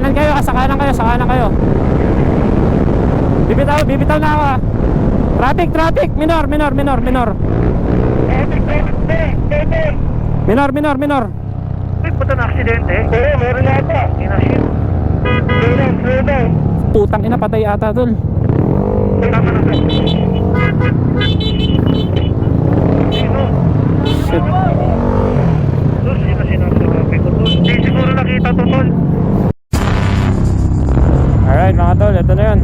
kanan kayo, sa kanan kayo, sa kanan kayo. Bibitaw na ako ah. Traffic, minor. Minor. May puto na aksidente? Oo, meron yata. Inashit. Slow down. Putang ina, patay ata tol. Tama na. Sino? Shit. Tol, sino sinasabi ko tol? Hindi siguro nakita to tol. Alright mga tol, ito na yun.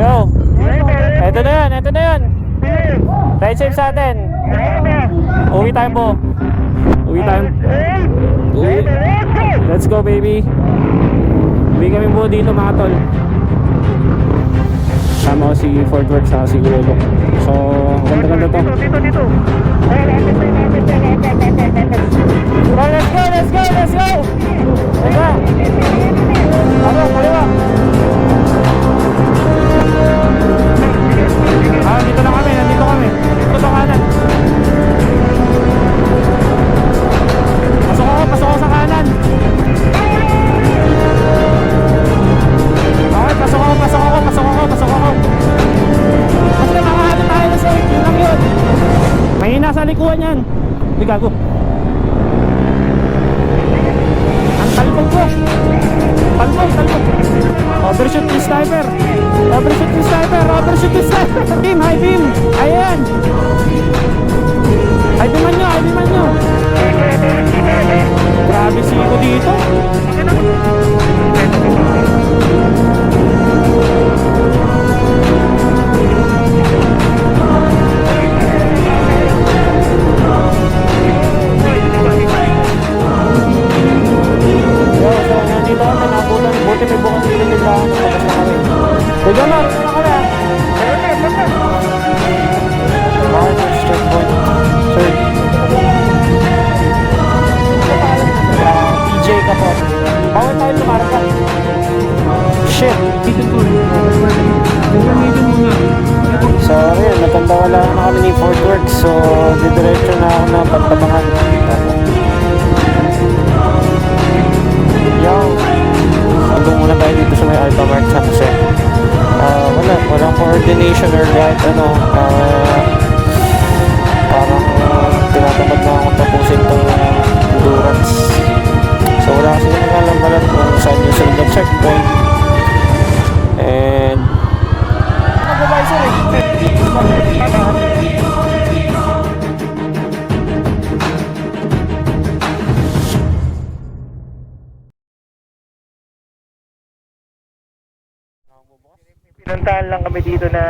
Yo, ito na yun. Ride safe sa atin. Uwi tayo po. Let's go baby. Uwi kami po dito mga tol. Sama ko si Fort Worth sa si Gulog. So, ganda to. Dito. Bro, let's go. Kaliwa. Dito na kami, nandito kami. Dito sa kanan. Pasok ako sa kanan. Okay, pasok ako. Basta makahanap tayo na safe, yun lang yun. May nasa likuan yan. Hindi gago. Ang talbog ko. Talbog. Overshoot yung sniper. Beam, high beam. Ayan. High beaman nyo. Grabe siko dito. Buti may bukas dito nila. Pagkas na kami. Tiga mo, ito na kami. Bakit first checkpoint? Sir. PJ ka po. Bawal tayo lumarga. Shit. So, ayun. Natandawala na kami ni Fort Worth. So, didiretso na ako na pagtabangan. Yo. Hanggang muna tayo dito sa may Altamart kasi walang coordination or kahit ano, parang tinatamad na akong tapusin itong endurance. So wala kasi nang alam kung saan yung sunod na checkpoint and nag-advisor Pinuntahan lang kami dito na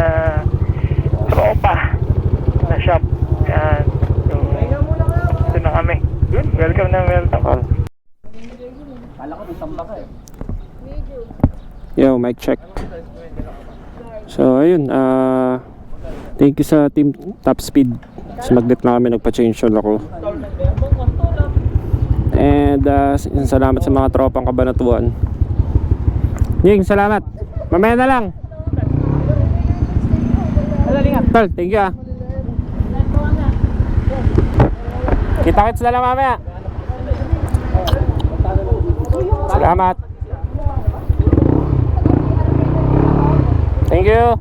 tropa na shop. Yan. So, ito na kami. Good. Welcome. Yo, mic check. So ayun, thank you sa Team Top Speed. Sumaglit na kami, nagpa-change oil ako. And salamat sa mga tropang Kabanatuan. Ying, salamat. Mamaya na lang. Tol, thank you ah. Kita-kits na lang mamaya. Salamat. Thank you.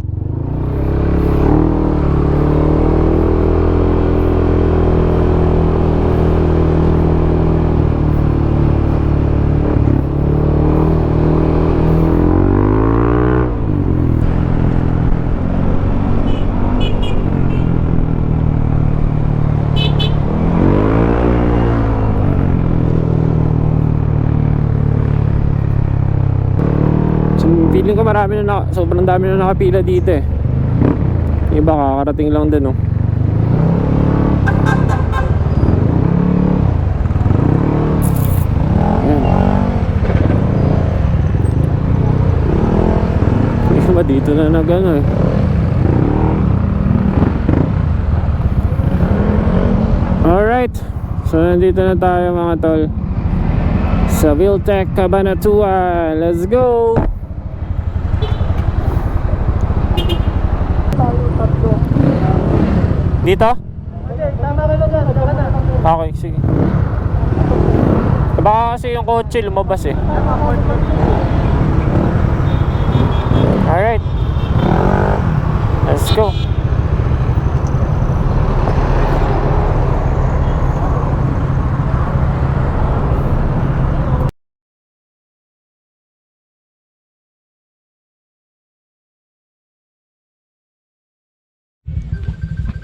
Feeling ko sobrang dami na nakapila dito eh. Iba kakarating lang din oh. Ayan. Iba dito na nagano eh. Alright. So nandito na tayo mga tol sa Viltec Cabanatuan. Let's go. Dito? Okay, tama ka lang. Okay, sige. Baka kasi yung kotse lumabas eh. Alright. Let's go.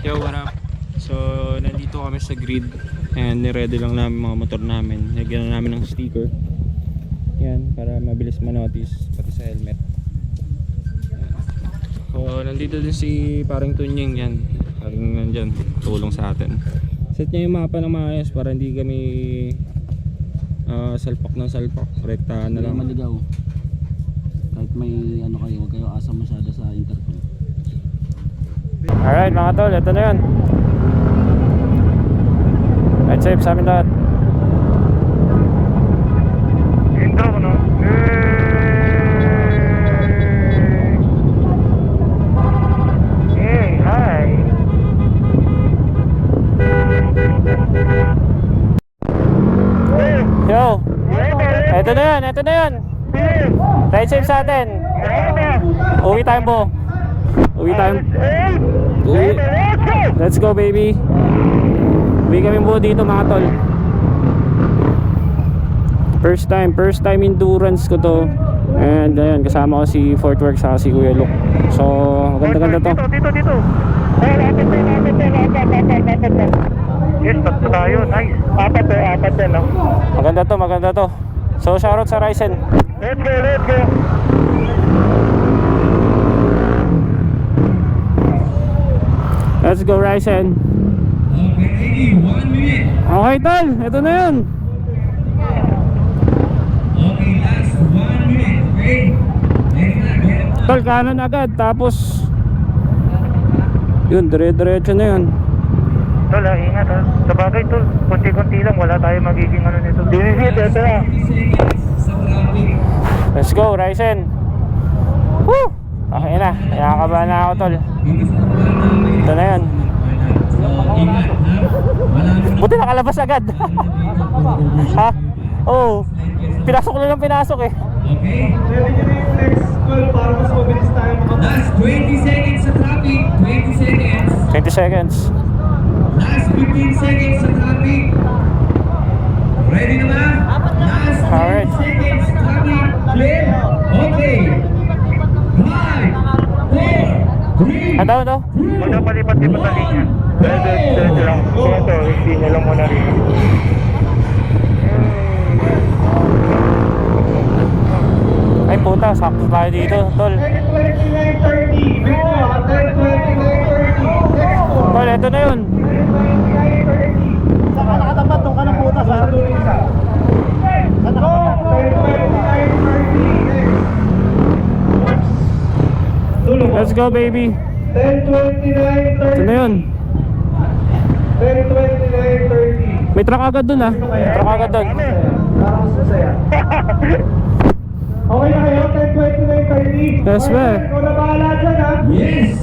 Yo, what up? So, nandito kami sa grid. Ayan, niready lang namin mga motor namin. Lagyan na namin ng sticker. Yan, para mabilis manotice, pati sa helmet. Ayan. So, nandito din si paring Tunying yan. Paring nandyan, tulong sa atin. Set niya yung mapa ng maayos para hindi kami salpak ng salpak. Rektahan na lang. Maligaw. Kahit may ano kayo, huwag kayo asa masyado sa intercom. Alright mga tol, ito na yun. Ride safe sa amin lahat. Intro ko, no? Hey, hi. Yo, ito na yun, ito na yun. Ride safe sa atin. Uwi tayo po. Uwi tayo. Uwi. Let's go baby. Uwi kami po dito mga tol. First time endurance ko to. And ayun, kasama ko si Fort Worth sa si Kuya Luke. So, maganda-ganda to. Dito. Yes, tatlo tayo. Nice. Apat din, no? Maganda to. So, shoutout sa Ryzen. Let's go. Let's go Ryzen. Okay, 1 minute. Okay tol, ito na yun. Okay, last 1 minute. Okay? Tol, kanan agad. Tapos yun, dire-diretso na yun. Tol, ingat ha. Sa bagay, tol, konti-konti lang. Wala tayo magiging ano nito. Ito na. Sa traffic. Let's go Ryzen. Woo! Okay na, nakakabahan na ako tol. Ito na yun. Ingat, ha? Malamang Buti nakalabas agad. Ha? Oo. Pinasok ko lang pinasok eh. okay? Last 20 seconds sa traffic. 20 seconds. 20 seconds. Last 15 seconds sa traffic. Ready na ba? Last 20 Alright. seconds sa traffic. Clear? Okay. 5, 4, 3, Ano? Huwag na palipat-lipat sa linya. Diretso lang. Ito, hindi nyo lang muna rin. Ay puta, sakto tayo dito tol. Tol, ito na yun. Saka nakatapat nung kanang butas ha? Saan Let's go baby. 10:29:30. Ito na yun. 10:29:30. May truck agad dun ah. Truck agad dun. Parang masaya. Okay na kayo? 10:29:30. Yes, ba? Ikaw na bahala dyan, ha? yes!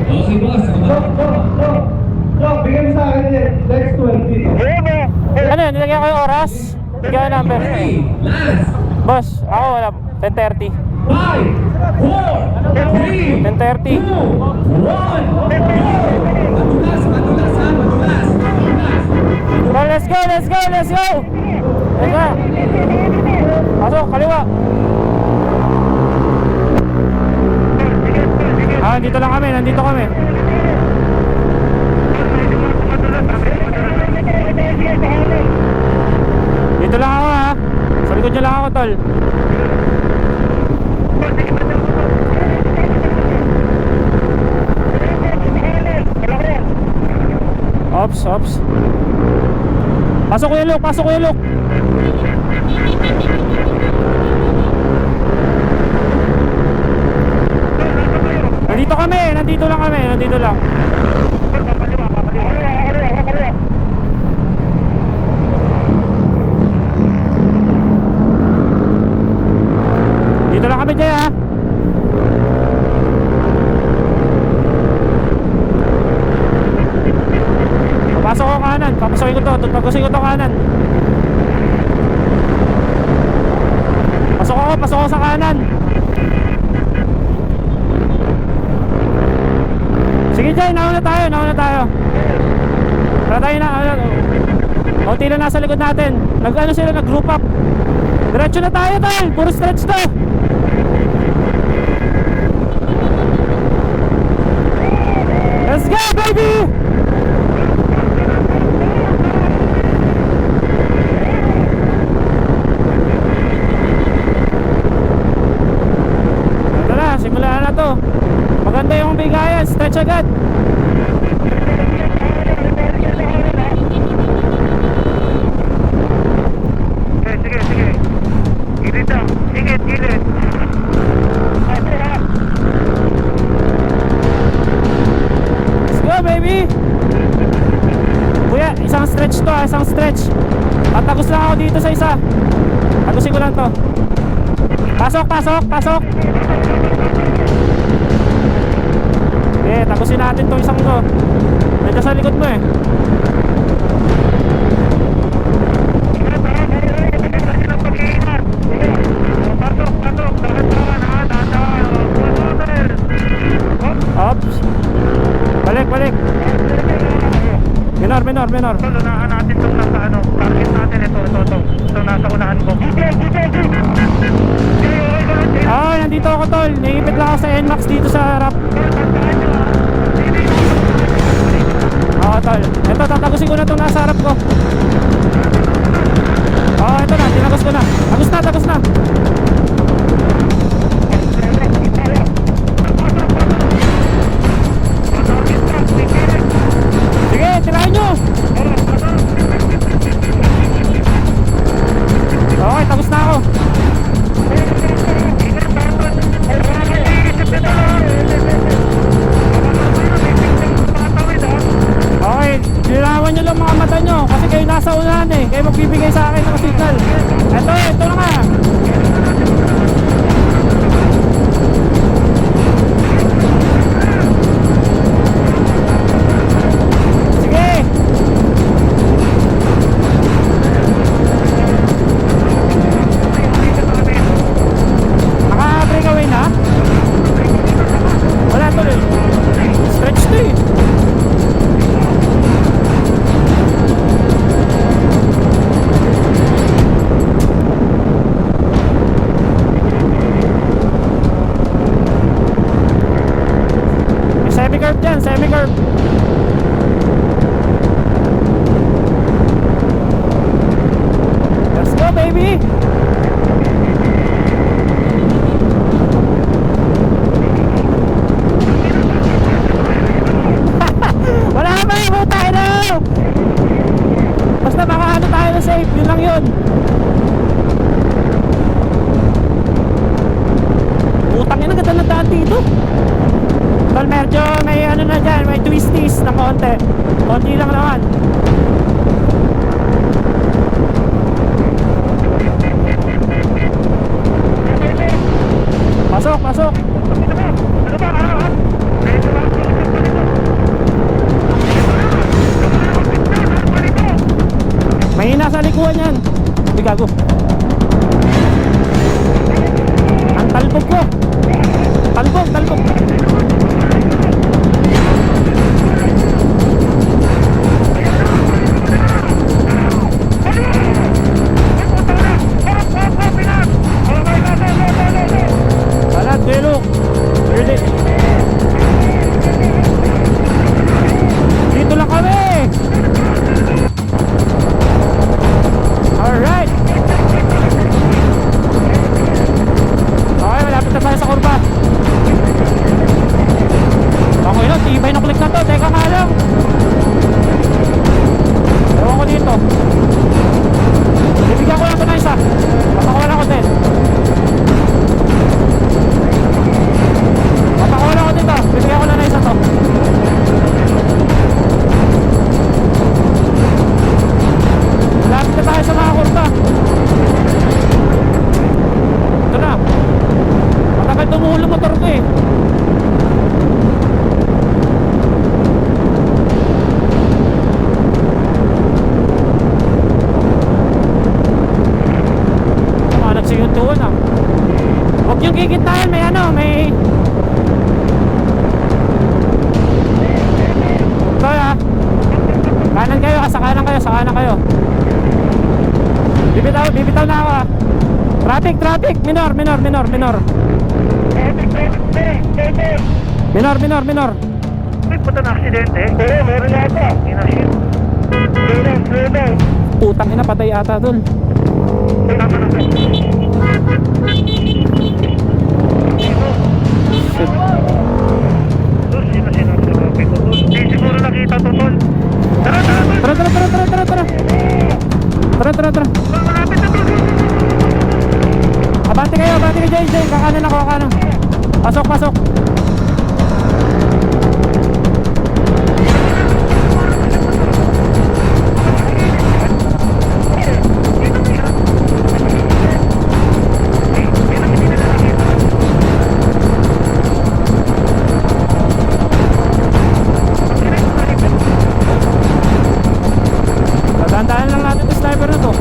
Okay, boss. Look, bigyan mo sa akin yan. Next 20. Ano yun? Nilagyan ko yung oras? Bigyan ko yung number. Okay, last. Boss, ako wala. 10:30. 5, 4, 3, 10:30. 2, 1, Madulas ha, madulas. Well, let's go! Let's go! Pasok, kaliwa. Nandito lang kami, nandito kami. Dito lang ako ha. Sa likod niya lang ako tol. Ops. Pasok ko yung look. Nandito lang. Dito lang kami dyan ha. Papasok ko kanan. Papasokin ko to kanan. Pasok ako sa kanan. Sige Jay, nauna tayo. Tara tayo na. Konti lang nasa likod natin. Nag-group up. Diretso na tayo, tol. Puro stretch to. Let's go, baby! Ito na, simulan na to. Maganda yung bigayan, stretch agad. Sige. Gilid lang. Gilid. Let's go, baby! Kuya, isang stretch to, isang stretch. Tatagos lang ako dito sa isa. Tagusin ko lang to. Pasok. Tagusin natin tong isang to. Medyo sa likod mo eh. Ops. Balik. Minor. Unahan natin itong nasa target natin. Ito, nasa unahan ko. Nandito ako tol. Naipit lang ako sa NMAX dito sa harap. Tol. Ito, tatagusin ko na itong nasa harap ko. Ito na, tinagos ko na. Tagos na. Sige, tirahin nyo. Okay, tagos na ako. Okay, linawan nyo lang mga mata nyo kasi kayo nasa unahan eh. Kayo magbibigay sa akin ng signal. Ito na nga. Sige. Naka-breakaway na? Wala to eh. Stretch to eh. Semi-curve dyan, semi-curve. Let's go, baby! Wala ka ba yung tayo na! Basta makaano tayo na safe, yun lang yun. Utang yun, ang ganda na daan dito. Tol, medyo may ano na dyan, may twisties na konti. Konti lang naman. Pasok. Mahina sa likuan yan. Hindi gago. Ang talbog ko. Talbog. Alat, Belok. Dito lang kami. Alright. Okay, malapit na tayo sa kurba. magigitnaan, may ano, may... Tol ha. Kanan kayo, sa kanan kayo, sa kanan kayo. Bibitaw na ako ha. Traffic, minor. Minor. May puto na aksidente. Oo, meron yata. Inashit. Slow down. Putang ina, patay ata dun. Shit. Sus, sino sinasabi ko tol? Di siguro nakita to tol. Tara. Tara. Malapit na tol. Abante kayo, Jay. Kakanan ako. Pasok. Tandaan lang natin yung sniper na to.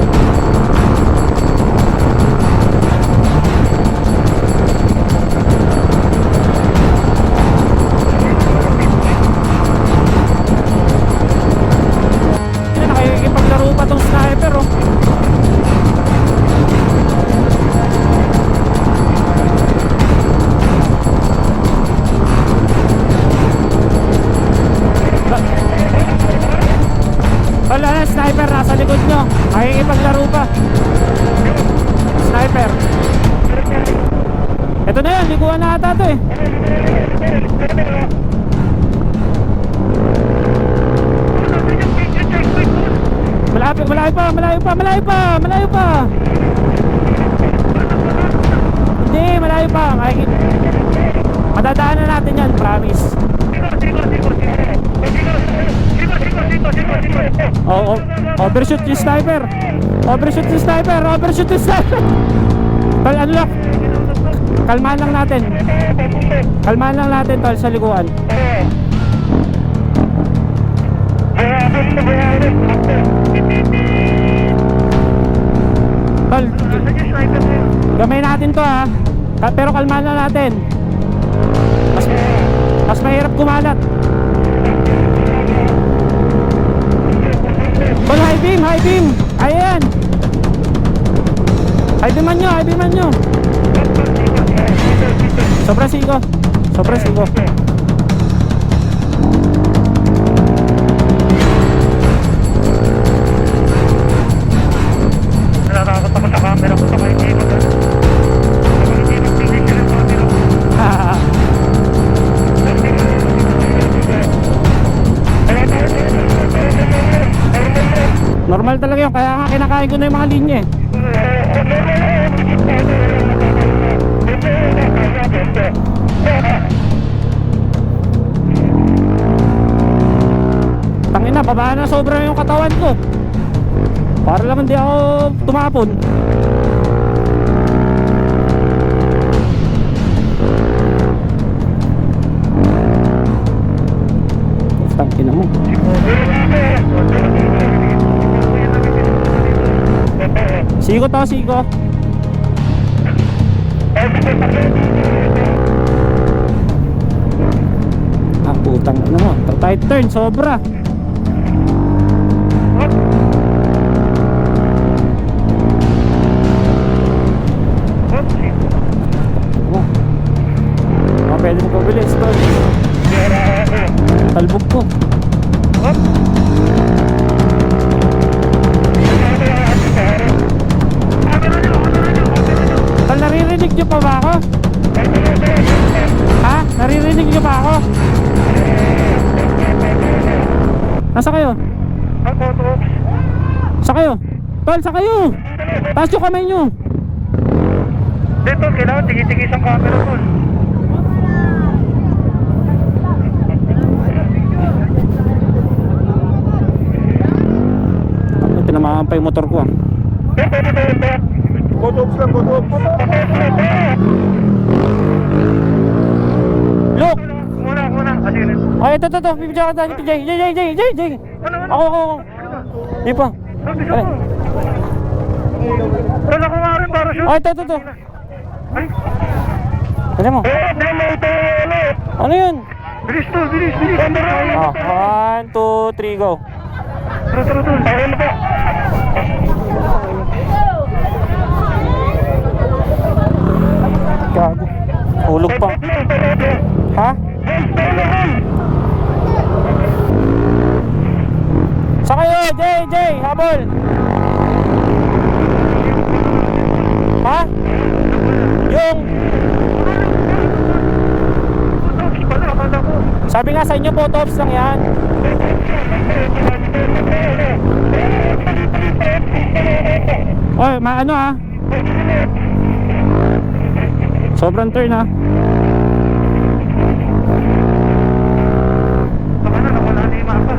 Nakikipaglaro pa tong sniper oh. Wala na, sniper nasa likod nyo. Nakikipaglaro pa. Sniper. Ito na yan, liguan na ata to eh. Malayo pa. Hindi, malayo pa. Madadaanan natin yan, promise. Oh, overshoot yung sniper. Tol, ano lang? Kalmahan lang natin tol sa likuan. Tol, gamay natin to ha. Pero kalmahan lang natin. Mas mahirap kumalat. Tol, high beam. Ayan. High beaman nyo. Sobra siko. Natatakot ako sa camera ko sa kayo. Normal talaga yun, kaya nga kinakain ko na yung mga linya eh. Tangina, babaan na sobra yung katawan ko. Para lang hindi ako tumapon. Tangina mo. Siko. Ah, putang ano mo. Tight turn, sobra. Pwede mo pabilis, tol. Talbog ko. Tol, naririnig nyo pa ba ako? Ha? Naririnig nyo pa ako? Nasa kayo? Sa kayo? Tol, sa kayo! Taas yung kamay nyo! Dito, kailangan tigis-tigis ang camera tol. Tinamaan pa yung motor ko ah. Botox lang. Look! Muna. Asin. Ay, ito. Bibigyan ka tayo. Jay. Ako. Di pa. Bisa mo. Wala ko nga rin para shoot. Ay, ito. Ay. Alam mo? Ano yun? Bilis to, bilis. Ah, 1, 2, 3, go. Tara. Ayun na po. Gago. Hulog pa. Ha? Sa kayo, Jay, habol. Ha? Yung sabi nga sa inyo, photo ops lang yan. Oy, ano ha? Sobrang turn ha. Baka na, nawala na yung mapa.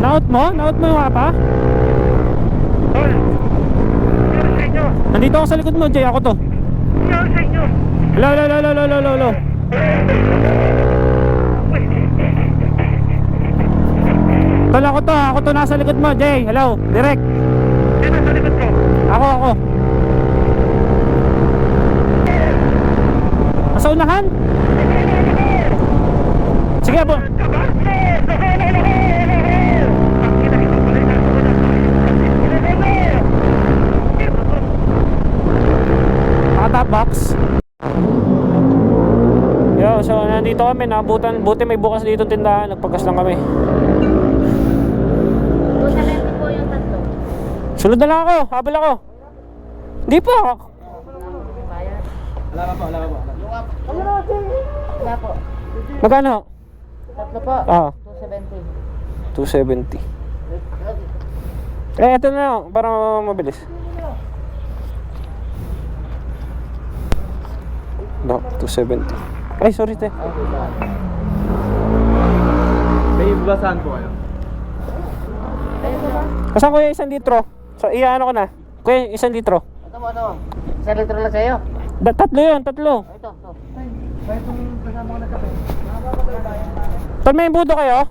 Naot mo? Naot mo yung mapa? Tol, yun sa inyo. Nandito ako sa likod mo, Jay. Ako to. Yun sa inyo. Hello. Tol, ako to. Ako to nasa likod mo, Jay. Hello, direct. Sino sa likod ko? Ako. Nasa unahan? Sige, abo. Top box. Yo, so nandito kami, nabutan. Buti may bukas dito tindahan. Nagpagas lang kami. Busalente po yung tatlo. Sunod na lang ako, habol ako. Hindi pa. Wala po. Magkano? Tatlo po. Ah, 270. 270. Eto na lang, para mabilis. No, 270. Ay, sorry te. May basahan po kayo. Kasama ko yung 1 litro. So, ano ko na. Kuya, 1 litro. Ito mo, 1 litro lang sa'yo. Tatlo yun, tatlo. Ito. Tal, may budo kayo?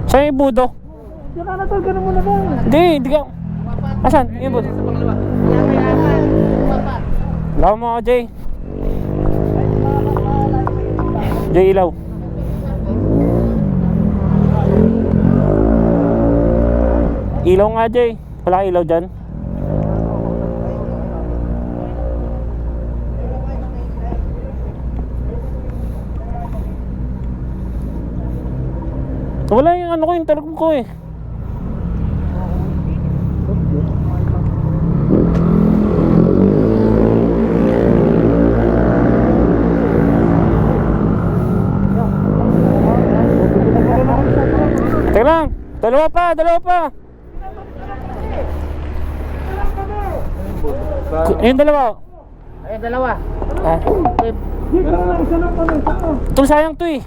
Saan yung budo? Hindi ka. Asan? Yung budo. Ilaw mo ako, Jay. Jay, ilaw. Ilaw nga, Jay. Wala ilaw dyan. Wala yung ano ko, yung tarong ko eh. Teka lang, dalawa pa. Yung dalawa. Ayun, dalawa. Ah. Tul, sayang to eh.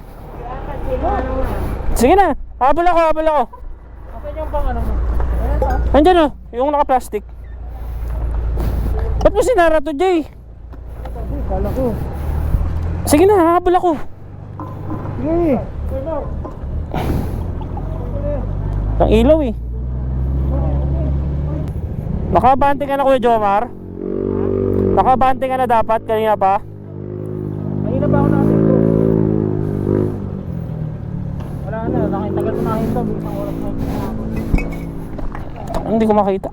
Sige na, habol ako. Okay yung pang ano mo. Andyan o, yung naka-plastic. Ba't mo sinara to, Jay? Kala ko. Sige na, habol ako. Sige. Ang ilaw eh. Nakabante ka na, Kuya Jomar? Nakabante ka na dapat, kanina pa? Kanina ba ako nakasinto? Wala na, nakitagal ko nakahinto. Isang oras na. Hindi ko makita.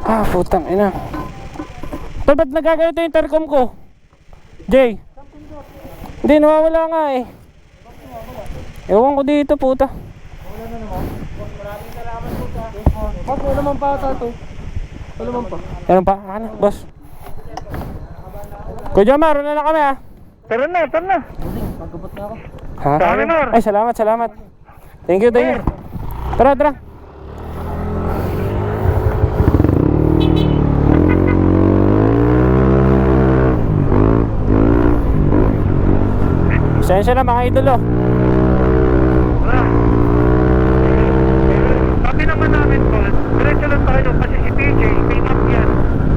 Ah, putang ina. Tol, ba't nagagalit yung intercom ko? Jay? Hindi, nawawala nga eh. Ewan ko dito, puta. Wala naman pa ata to. Wala naman pa. Meron pa? Ano, boss? Kuya Jomar, una na kami ah. Tara na. Magkabot na ako. Ha? Dami, Mar. Ay, salamat. Thank you. Tara. Pasensya na mga idolo. Sabi naman namin, Tol, diretso lang tayo kasi si PJ, may map yan.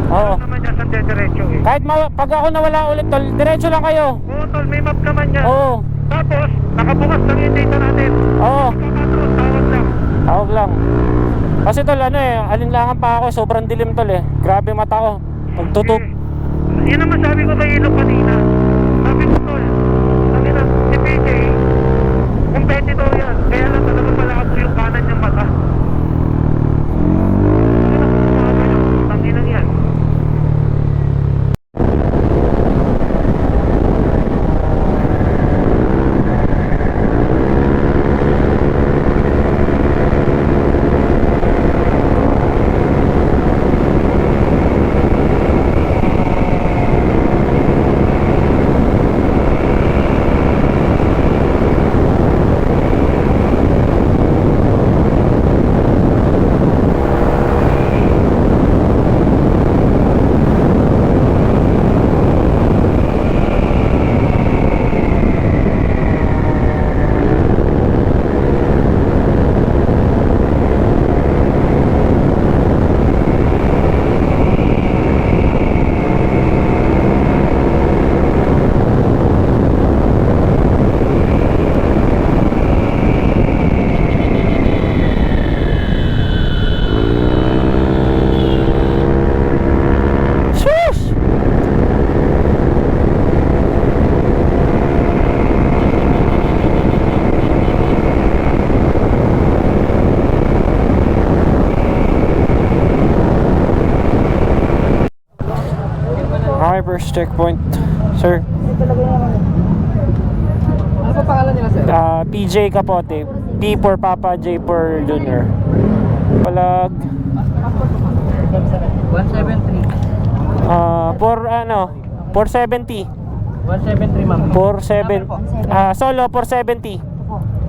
Oo. Alam naman niya saan diretso eh. Kahit pag ako nawala ulit tol, diretso lang kayo. Oo tol, may map naman yan. Oo. Tapos, nakabukas lang yung data natin. Oo. Tapos, tawag lang. Tawag lang. Kasi tol, ano eh, alinlangan pa ako, sobrang dilim tol eh. Grabe mata ko. Pagtutup. Yan naman sabi ko kay Ilo kanina. Sabi ko tol, sabi na, si PJ, competitor yan. Kaya lang talagang malakas ko yung kanan niyang mata. Tanginang yan. Okay, first checkpoint. Sir. Ano pa pangalan nila, sir? PJ Capote. P for Papa, J for Junior. Palag. 173. For ano? 470. 173, ma'am. 47. Solo 470.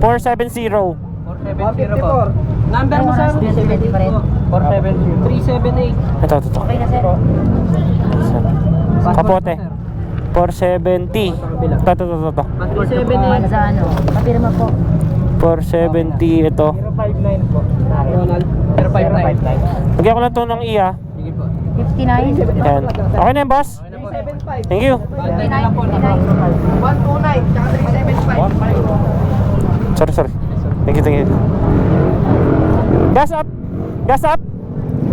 470. 470 po. Number mo, sir? 470. 378. Ito. Okay na, sir. Capote. 470. Ito. 378. Sa ano? Papirma po. 470 ito. 059 po. Ronald. 059. Lagyan ko lang ito ng iya. Sige po. 59. Yan. Okay na yan, boss? Thank you. 59 lang po. 129, tsaka 375. Sorry. Thank you. Gas up!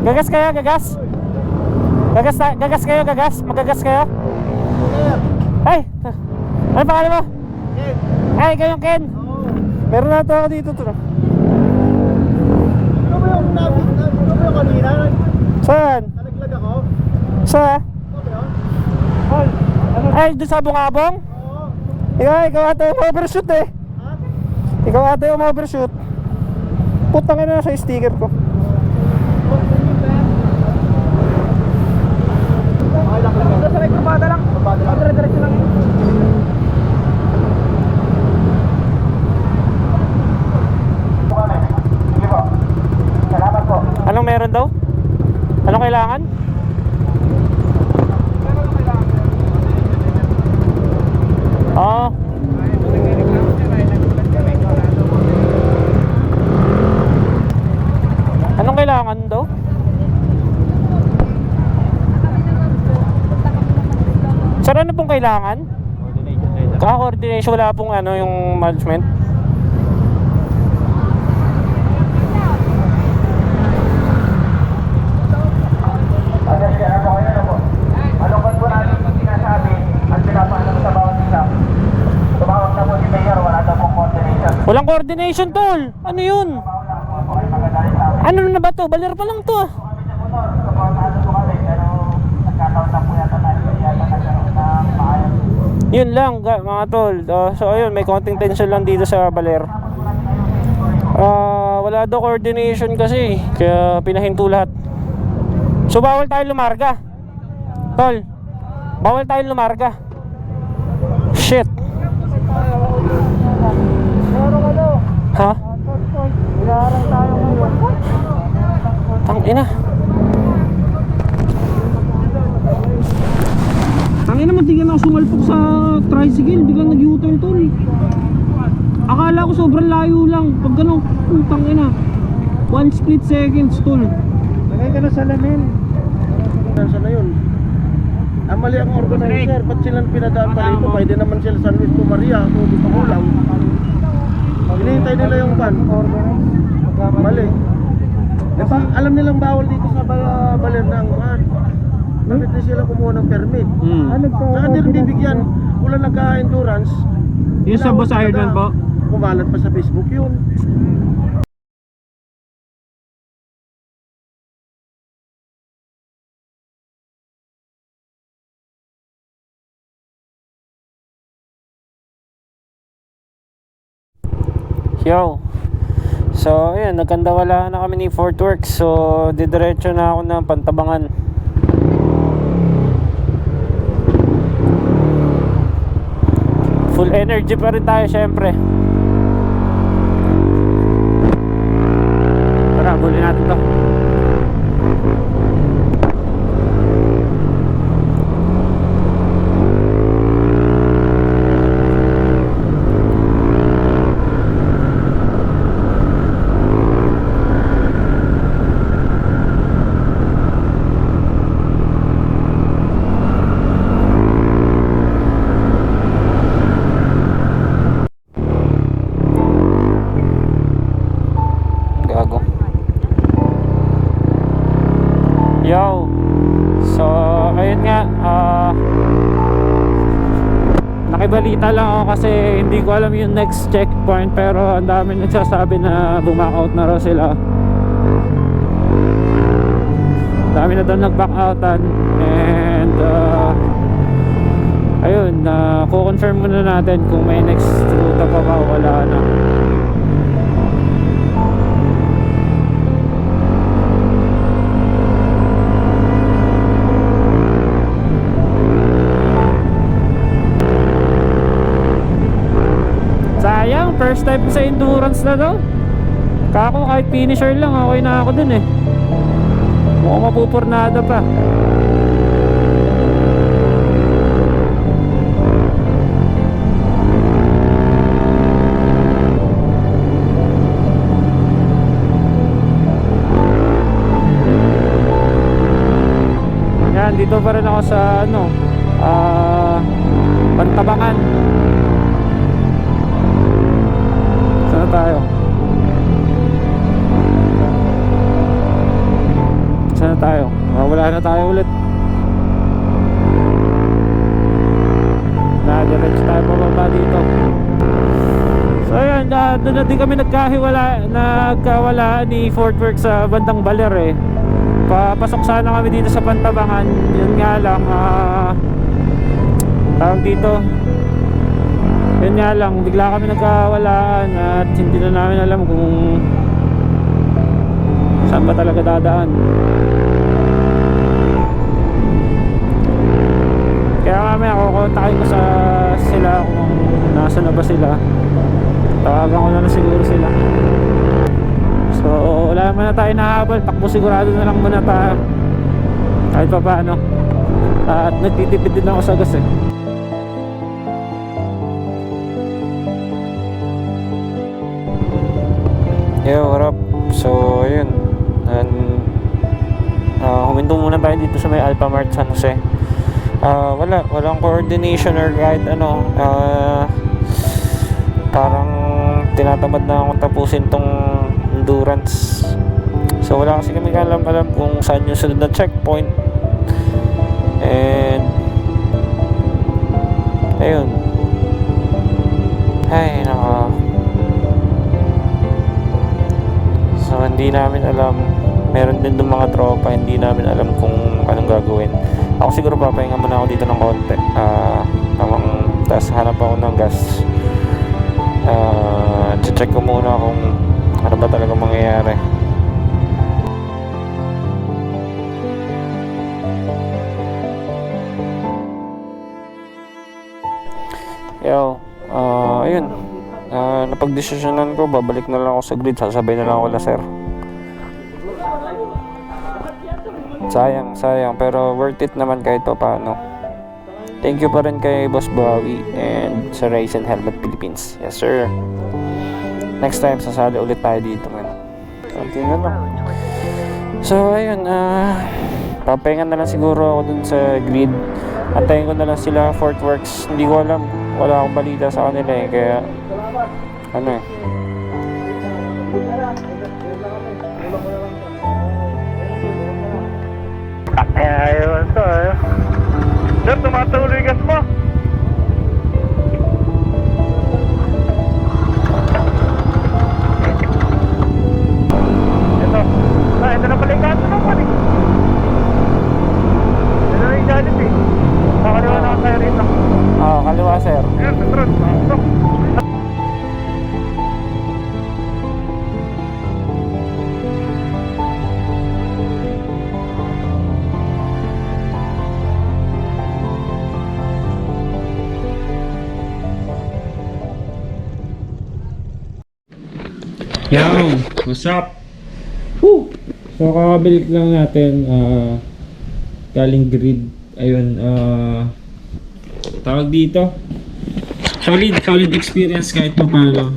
Gagas kayo, gagas! Gagas kayo. Magagas kayo. Ay! Ano pangalan mo? Ken. Ay, kayong Ken! Meron na ito ako dito. Ano ba yung kanina? Saan? Nalaglag ako? Saan? Hol, ano? Ay, doon sa bungabong? Oo. Ikaw ata yung overshoot eh. Ha? Ikaw ata yung overshoot. Putang ina na sa sticker ko. Okay lang. Sa may kurbada lang. Diretso lang. Sige po. Salamat po. Anong meron daw? Anong kailangan? Oo. Anong kailangan daw? Sir, ano pong kailangan? Coordination. Wala pong ano yung management. Alungkot po natin yung sinasabi at pinapaalam sa bawat isa. Tumawag na po si Mayor, wala daw pong coordination. Walang coordination, tol. Ano yun? Okay, magagaling sa amin. Ano na ba to? Baler pa lang to ah. Kapag po kami, pero nagkataon na po yata natin yata nagkaroon ng maayos. Yun lang mga tol. So ayun, may konting tension lang dito sa Baler. Wala daw coordination kasi, kaya pinahinto lahat. So bawal tayo lumarga. Tol, bawal tayo lumarga. Shit. Ha? Tangina. Tangina, matigyan ako sumalpok sa tricycle, biglang nag-U-turn tol. Akala ko sobrang layo lang. Pag gano'n, putang ina. 1 split seconds tol. Lagay ka na sa lamin. Saan na yun? Ang mali ang organizer, ba't silang pinadaan pa rito? Pwede naman sila San Luis to Maria, kung di pa kulang. Hinihintay nila yung van. Mali. Alam nilang bawal dito sa baler ng van. Bakit di sila kumuha ng permit? Saka di rin bibigyan. Wala nagka-endurance. Yung sa Boss Iron po. Kumalat pa sa Facebook yun. Yo. So, ayun, nagkandawala na kami ni Fort Works. So, didiretso na ako ng Pantabangan. Full energy pa rin tayo, syempre. Tara, bulin natin to. Yo. So, ayun nga, nakibalita lang ako kasi hindi ko alam yung next checkpoint, pero ang dami nagsasabi na bumack-out na raw sila. Dami na daw nag-back-outan. And ayun, kukonfirm muna natin kung may next ruta pa ba o wala na. Sayang, first time sa endurance na daw. Kako kahit finisher lang, okay na ako dun eh. Mukhang mapupurnada pa. Yan, dito pa rin ako sa Pantabangan. Saan tayo? Saan tayo? Wala na tayo ulit. Diretso tayo pababa dito. So ayan, doon na din kami nagkawala ni Fort Works sa bandang Baler eh. Papasok sana kami dito sa Pantabangan. Yun nga lang, tawag dito, yun nga lang, bigla kami nagkawalaan at hindi na namin alam kung saan ba talaga dadaan. Kaya kami, ako kontakin ko sa sila kung nasa na ba sila. Tawagan ko na siguro sila. So wala naman na tayo nahabol, takbo sigurado na lang muna tayo kahit pa paano. At nagtitipid din ako sa gas eh. Yo, what up? So, ayun. Huminto muna tayo dito sa may Alphamart San Jose. Walang coordination or kahit ano. Parang tinatamad na akong tapusin tong endurance. So, wala kasi kami alam kung saan yung sunod na checkpoint. And ayun. Ay, nako. So hindi namin alam. Meron din doon mga tropa, hindi namin alam kung anong gagawin. Ako siguro papahinga muna ako dito ng konti. Tapos hanap ako ng gas. Check ko muna kung ano ba talaga mangyayari. Yo, ayun. Napagdesisyonan ko, babalik na lang ako sa grid, sasabay na lang ako na sir. Sayang, pero worth it naman kahit pa paano. Thank you pa rin kay Boss Bowie and sa Race and Helmet Philippines. Yes sir. Next time, sasali ulit tayo dito man. Konti na lang. So ayun, papahinga na lang siguro ako dun sa grid. Antayin ko na lang sila Fort Works. Hindi ko alam, wala akong balita sa kanila eh, kaya ano eh. Ayun to eh. Sir, tumatuloy gas mo. Ito. Ito na pala yung kaso naman eh. Ito na yung Jollibee. Makaliwa na ako tayo rito. Kaliwa sir. Ayan, Petron. Ito. Yo, what's up? Woo! So kakabalik lang natin galing grid. Ayun, tawag dito. Solid experience kahit pa paano.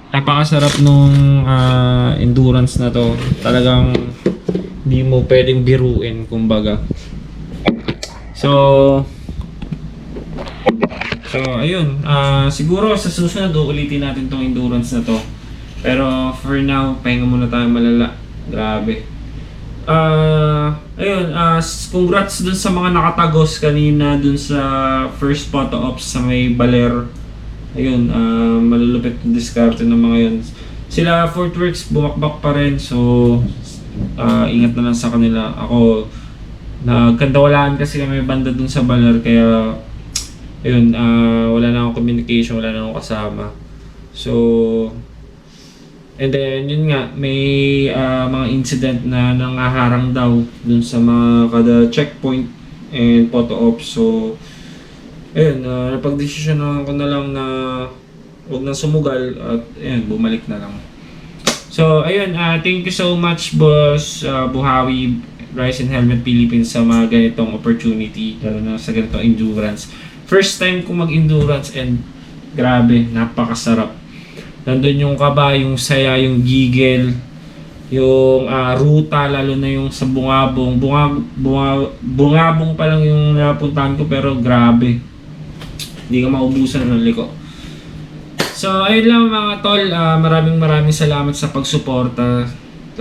Napakasarap nung endurance na to. Talagang hindi mo pwedeng biruin, kumbaga. So ayun, siguro sa susunod ulitin natin tong endurance na to. Pero for now, pahinga muna tayo malala. Grabe. Ayun, congrats dun sa mga nakatagos kanina dun sa first photo ops sa may Baler. Ayun, malulupit yung diskarte ng mga yun. Sila Fort Works bumakbak pa rin, so ingat na lang sa kanila. Ako, nagkandawalaan kasi kami banda dun sa Baler, kaya ayun, wala na akong communication, wala na akong kasama. So, and then yun nga, may mga incident na nangaharang daw dun sa mga kada checkpoint and photo ops. So, ayun, napag-desisyonan ko na lang na huwag na sumugal at ayun, bumalik na lang. So, ayun, thank you so much Boss Buhawi, Rise and Helmet Philippines sa mga ganitong opportunity, lalo na sa ganitong endurance. First time ko mag-endurance and grabe, napakasarap. Nandun yung kaba, yung saya, yung gigil, yung ruta, lalo na yung sa Bungabong. Bungabong pa lang yung napuntahan ko, pero grabe. Hindi ka maubusan ng liko. So, ayun lang mga tol. Maraming salamat sa pagsuporta,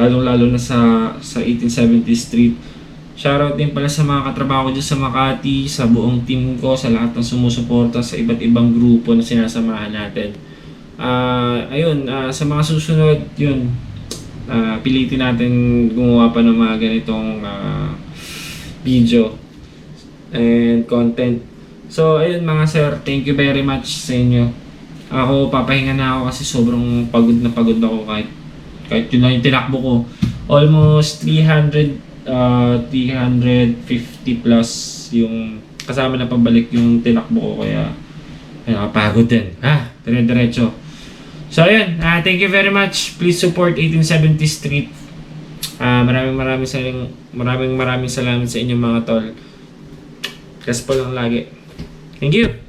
lalong-lalo na sa 1870 Street. Shoutout din pala sa mga katrabaho ko dyan sa Makati, sa buong team ko, sa lahat ng sumusuporta sa iba't ibang grupo na sinasamahan natin. Ayun, sa mga susunod, yun, pilitin natin gumawa pa ng mga ganitong video and content. So, ayun mga sir, thank you very much sa inyo. Ako, papahinga na ako kasi sobrang pagod na pagod ako kahit yun lang yung tinakbo ko. Almost 350 plus yung kasama na pabalik yung tinakbo ko, kaya nakapagod din. Dire-diretso. So ayun, thank you very much. Please support 1870 Street. Maraming salamat sa inyong mga tol. Gaspol lang lagi. Thank you.